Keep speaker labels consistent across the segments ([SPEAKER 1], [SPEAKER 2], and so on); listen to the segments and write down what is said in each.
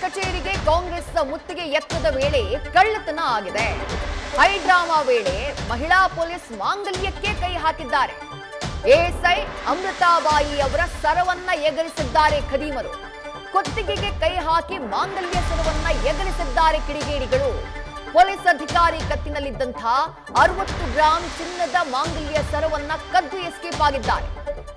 [SPEAKER 1] ಕಚೇರಿಗೆ ಕಾಂಗ್ರೆಸ್ ಮುತ್ತಿಗೆ ಎತ್ತದ ವೇಳೆ ಕಳ್ಳತನ ಆಗಿದೆ. ಹೈಡ್ರಾಮಾ ವೇಳೆ ಮಹಿಳಾ ಪೊಲೀಸ್ ಮಾಂಗಲ್ಯಕ್ಕೆ ಕೈ ಹಾಕಿದ್ದಾರೆ. ಎಎಸ್ಐ ಅಮೃತಾಬಾಯಿ ಅವರ ಸರವನ್ನ ಎಗರಿಸಿದ್ದಾರೆ ಖದೀಮರು. ಕುತ್ತಿಗೆಗೆ ಕೈ ಹಾಕಿ ಮಾಂಗಲ್ಯ ಸರವನ್ನ ಎಗರಿಸಿದ್ದಾರೆ ಕಿಡಿಗೇಡಿಗಳು. ಪೊಲೀಸ್ ಅಧಿಕಾರಿ ಕತ್ತಿನಲ್ಲಿದ್ದಂತಹ 60 ಗ್ರಾಂ ಚಿನ್ನದ ಮಾಂಗಲ್ಯ ಸರವನ್ನ ಕದ್ದು ಎಸ್ಕೇಪ್ ಆಗಿದ್ದಾರೆ.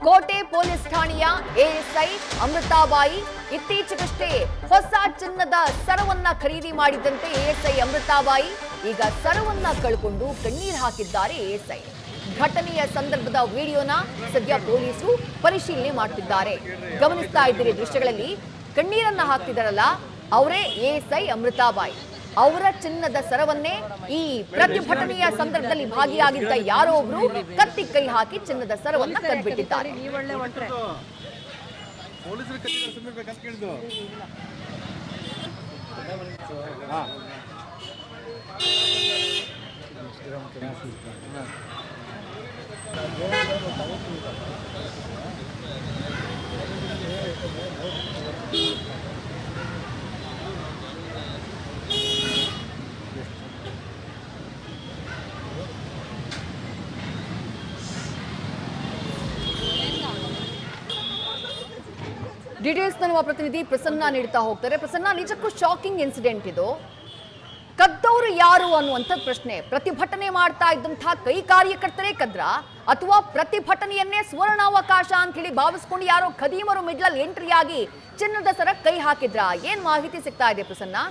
[SPEAKER 1] ಕೋಟೆ ಪೊಲೀಸ್ ಠಾಣೆಯ ಎಎಸ್ಐ ಅಮೃತಾಬಾಯಿ ಇತ್ತೀಚೆಗಷ್ಟೇ ಹೊಸ ಚಿನ್ನದ ಸರವನ್ನ ಖರೀದಿ ಮಾಡಿದಂತೆ ಎಎಸ್ಐ ಅಮೃತಾಬಾಯಿ ಈಗ ಸರವನ್ನ ಕಳ್ಕೊಂಡು ಕಣ್ಣೀರು ಹಾಕಿದ್ದಾರೆ. ಎಎಸ್ಐ ಘಟನೆಯ ಸಂದರ್ಭದ ವಿಡಿಯೋನ ಸದ್ಯ ಪೊಲೀಸರು ಪರಿಶೀಲನೆ ಮಾಡುತ್ತಿದ್ದಾರೆ. ಗಮನಿಸ್ತಾ ಇದ್ದೀರಿ ದೃಶ್ಯಗಳಲ್ಲಿ ಕಣ್ಣೀರನ್ನ ಹಾಕ್ತಿದಾರಲ್ಲ ಅವರೇ ಎಎಸ್ಐ ಅಮೃತಾಬಾಯಿ. ಅವರ ಚಿನ್ನದ ಸರವನ್ನೇ ಈ ಪ್ರತಿಭಟನೆಯ ಸಂದರ್ಭದಲ್ಲಿ ಭಾಗಿಯಾಗಿದ್ದ ಯಾರೋ ಒಬ್ರು ಕತ್ತಿ ಕೈ ಹಾಕಿ ಚಿನ್ನದ ಸರವನ್ನ ಕದ್ಬಿಟ್ಟಿದ್ದಾರೆ. ಡೀಟೇಲ್ಸ್ ನಮ್ಮ ಪ್ರತಿನಿಧಿ ಪ್ರಸನ್ನ ನೀಡ್ತಾ ಹೋಗ್ತಾರೆ. ಪ್ರಸನ್ನ, ನಿಜಕ್ಕೂ ಶಾಕಿಂಗ್ ಇನ್ಸಿಡೆಂಟ್ ಇದು. ಕದ್ದವರು ಯಾರು ಅನ್ನುವಂಥ ಪ್ರಶ್ನೆ. ಪ್ರತಿಭಟನೆ ಮಾಡ್ತಾ ಇದ್ದಂತಹ ಕೈ ಕಾರ್ಯಕರ್ತರೇ ಕದ್ರ ಅಥವಾ ಪ್ರತಿಭಟನೆಯನ್ನೇ ಸುವರ್ಣಾವಕಾಶ ಅಂತ ಹೇಳಿ ಭಾವಿಸ್ಕೊಂಡು ಯಾರೋ ಖದೀಮರು ಮಿಡ್ಲಲ್ಲಿ ಎಂಟ್ರಿ ಆಗಿ ಚಿನ್ನದ ಸರ ಕೈ ಹಾಕಿದ್ರ? ಏನ್ ಮಾಹಿತಿ ಸಿಗ್ತಾ ಇದೆ ಪ್ರಸನ್ನ?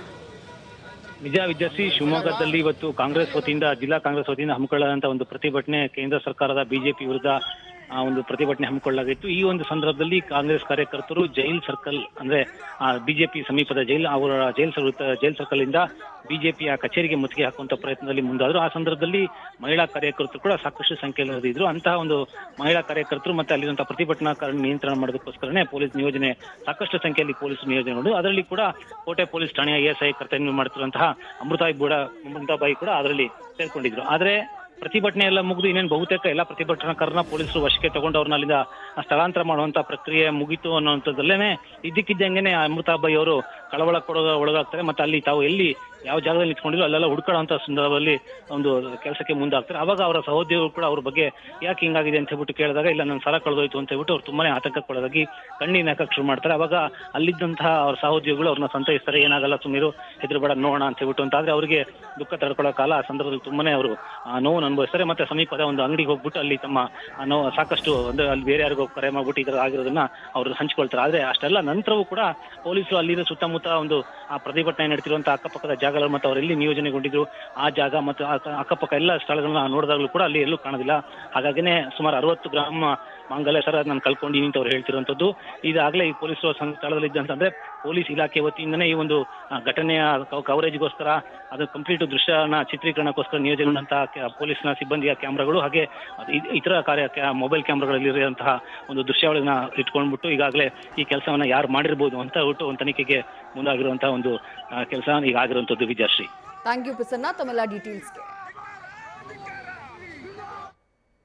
[SPEAKER 2] ನಿಜ ವಿದ್ಯಾರ್ಥಿ, ಶಿವಮೊಗ್ಗದಲ್ಲಿ ಇವತ್ತು ಕಾಂಗ್ರೆಸ್ ವತಿಯಿಂದ ಜಿಲ್ಲಾ ಕಾಂಗ್ರೆಸ್ ವತಿಯಿಂದ ಹಮ್ಮಿಕೊಳ್ಳಲಾದಂತಹ ಒಂದು ಪ್ರತಿಭಟನೆ, ಕೇಂದ್ರ ಸರ್ಕಾರದ ಬಿಜೆಪಿ ವಿರುದ್ಧ ಒಂದು ಪ್ರತಿಭಟನೆ ಹಮ್ಮಿಕೊಳ್ಳಲಾಗಿತ್ತು. ಈ ಒಂದು ಸಂದರ್ಭದಲ್ಲಿ ಕಾಂಗ್ರೆಸ್ ಕಾರ್ಯಕರ್ತರು ಜೈಲ್ ಸರ್ಕಲ್ ಅಂದ್ರೆ ಬಿಜೆಪಿ ಸಮೀಪದ ಜೈಲ್ ಸರ್ಕಲ್ ಇಂದ ಬಿಜೆಪಿಯ ಕಚೇರಿಗೆ ಮುತ್ತಿಗೆ ಹಾಕುವಂತ ಪ್ರಯತ್ನದಲ್ಲಿ ಮುಂದಾದ್ರು. ಆ ಸಂದರ್ಭದಲ್ಲಿ ಮಹಿಳಾ ಕಾರ್ಯಕರ್ತರು ಕೂಡ ಸಾಕಷ್ಟು ಸಂಖ್ಯೆಯಲ್ಲಿ ಇದ್ರು. ಅಂತಹ ಒಂದು ಮಹಿಳಾ ಕಾರ್ಯಕರ್ತರು ಮತ್ತೆ ಅಲ್ಲಿರುವಂತಹ ಪ್ರತಿಭಟನಾಕಾರರ ನಿಯಂತ್ರಣ ಮಾಡೋದಕ್ಕೋಸ್ಕರನೇ ಪೊಲೀಸ್ ನಿಯೋಜನೆ, ಸಾಕಷ್ಟು ಸಂಖ್ಯೆಯಲ್ಲಿ ಪೊಲೀಸ್ ನಿಯೋಜನೆ ಮಾಡಿದ್ರು. ಅದರಲ್ಲಿ ಕೂಡ ಕೋಟೆ ಪೊಲೀಸ್ ಠಾಣೆಯ ಎಎಸ್ಐ ಕರ್ತವ್ಯ ಮಾಡುತ್ತಿರುವಂತಹ ಅಮೃತಾಬಾಯಿ ಕೂಡ ಅದರಲ್ಲಿ ಸೇರ್ಕೊಂಡಿದ್ರು. ಆದ್ರೆ ಪ್ರತಿಭಟನೆ ಎಲ್ಲ ಮುಗಿದು ಇನ್ನೇನು ಬಹುತೇಕ ಎಲ್ಲ ಪ್ರತಿಭಟನಾಕಾರರನ್ನ ಪೊಲೀಸರು ವಶಕ್ಕೆ ತಗೊಂಡು ಅವ್ರನ್ನ ಅಲ್ಲಿಂದ ಸ್ಥಳಾಂತರ ಮಾಡುವಂತ ಪ್ರಕ್ರಿಯೆ ಮುಗಿತು ಅನ್ನುವಂಥದ್ದಲ್ಲೇನೆ ಇದ್ದಕ್ಕಿದ್ದಂಗೆನೆ ಅಮೃತಾಬಾಯಿ ಅವರು ಒಳಗಾಗ್ತಾರೆ. ಮತ್ತೆ ಅಲ್ಲಿ ತಾವು ಎಲ್ಲಿ ಯಾವ ಜಾಗದಲ್ಲಿ ನಿಂತ್ಕೊಂಡಿದ್ರು ಅಲ್ಲೆಲ್ಲ ಹುಡ್ಕೊಳ್ಳುವಂತ ಸಂದರ್ಭದಲ್ಲಿ ಒಂದು ಕೆಲಸಕ್ಕೆ ಮುಂದಾಗ್ತಾರೆ. ಅವಾಗ ಅವರ ಸಹೋದ್ಯೋಗಿಗಳು ಕೂಡ ಅವ್ರ ಬಗ್ಗೆ ಯಾಕೆ ಹಿಂಗಾಗಿದೆ ಅಂತ ಹೇಳ್ಬಿಟ್ಟು ಕೇಳಿದಾಗ, ಇಲ್ಲ ನನ್ನ ಸರ ಕಳೆದೋಯ್ತು ಅಂತ ಹೇಳ್ಬಿಟ್ಟು ಅವ್ರು ತುಂಬಾನೇ ಆತಂಕಕ್ಕೊಳಗಾಗಿ ಕಣ್ಣೀರು ಹಾಕಕ್ಕೆ ಶುರು ಮಾಡ್ತಾರೆ. ಅವಾಗ ಅಲ್ಲಿದ್ದಂತಹ ಅವ್ರ ಸಹೋದ್ಯೋಗಿಗಳು ಅವ್ರನ್ನ ಸಂತೈಸ್ತಾರೆ, ಏನಾಗಲ್ಲ ಸುಮ್ಮೀರು, ಹೆದರಬೇಡ, ನೋಡೋಣ ಅಂತ ಹೇಳ್ಬಿಟ್ಟು. ಅಂತ ಆದ್ರೆ ಅವರಿಗೆ ದುಃಖ ತಡ್ಕೊಳ್ಳೋ ಕಾಲ ಆ ಸಂದರ್ಭದಲ್ಲಿ ತುಂಬಾನೇ ಅವರು ನೋವನ್ನು ಅನುಭವಿಸ್ತಾರೆ. ಮತ್ತೆ ಸಮೀಪದ ಒಂದು ಅಂಗಡಿಗೆ ಹೋಗ್ಬಿಟ್ಟು ಅಲ್ಲಿ ತಮ್ಮ ನೋವು ಸಾಕಷ್ಟು ಅಂದ್ರೆ ಅಲ್ಲಿ ಬೇರೆ ಯಾರಿಗೂ ಕರೆ ಮಾಡ್ಬಿಟ್ಟು ಇದರ ಆಗಿರೋದನ್ನ ಅವರು ಹಂಚ್ಕೊಳ್ತಾರೆ. ಆದ್ರೆ ಅಷ್ಟೆಲ್ಲ ನಂತರವೂ ಕೂಡ ಪೊಲೀಸರು ಅಲ್ಲಿನ ಸುತ್ತಮುತ್ತ ಒಂದು ಆ ಪ್ರತಿಭಟನೆ ನಡೆತಿರುವಂತಹ ಅಕ್ಕಪಕ್ಕದ ಜಾಗಗಳು ಮತ್ತು ಅವರೆಲ್ಲಿ ನಿಯೋಜನೆಗೊಂಡಿದ್ರು ಆ ಜಾಗ ಮತ್ತು ಅಕ್ಕಪಕ್ಕ ಎಲ್ಲ ಸ್ಥಳಗಳನ್ನ ನೋಡಿದಾಗಲೂ ಕೂಡ ಅಲ್ಲಿ ಎಲ್ಲೂ ಕಾಣೋದಿಲ್ಲ. ಹಾಗಾಗಿನೇ ಸುಮಾರು 60 ಗ್ರಾಂ ಮಾಂಗಲ್ಯ ಸರ ನಾನು ಕಳ್ಕೊಂಡಿನಿ ಅಂತ ಅವ್ರು ಹೇಳ್ತಿರುವಂತದ್ದು. ಇದಾಗಲೇ ಈ ಪೊಲೀಸರು ಸ್ಥಳದಲ್ಲಿ ಇದ್ದಂತಂದ್ರೆ ಪೊಲೀಸ್ ಇಲಾಖೆ ವತಿಯಿಂದನೇ ಈ ಒಂದು ಘಟನೆಯ ಕವರೇಜ್ಗೋಸ್ಕರ ಅದು ಕಂಪ್ಲೀಟ್ ದೃಶ್ಯನ ಚಿತ್ರೀಕರಣಕ್ಕೋಸ್ಕರ ನಿಯೋಜನೆಗೊಂಡಂತಹ ಪೊಲೀಸ್ನ ಸಿಬ್ಬಂದಿಯ ಕ್ಯಾಮ್ರಾಗಳು ಹಾಗೆ ಇತರ ಮೊಬೈಲ್ ಕ್ಯಾಮ್ರಾಗಳಲ್ಲಿರುವಂತಹ ಒಂದು ದೃಶ್ಯಾವಳಿನ ಇಟ್ಕೊಂಡ್ಬಿಟ್ಟು ಈಗಾಗಲೇ ಈ ಕೆಲಸವನ್ನ ಯಾರು ಮಾಡಿರ್ಬೋದು ಅಂತ ಹೇಳ್ಬಿಟ್ಟು ಒಂದು ತನಿಖೆಗೆ ಮುಂದಾಗಿರುವಂತಹ ಒಂದು ಕೆಲಸ ಈಗ ಆಗಿರುವಂತದ್ದು. ವಿಜಯಶ್ರೀ,
[SPEAKER 1] ಥ್ಯಾಂಕ್ ಯು ಪ್ರಸನ್ನ ತಮ್ಮೆಲ್ಲ ಡೀಟೇಲ್ಸ್ಗೆ.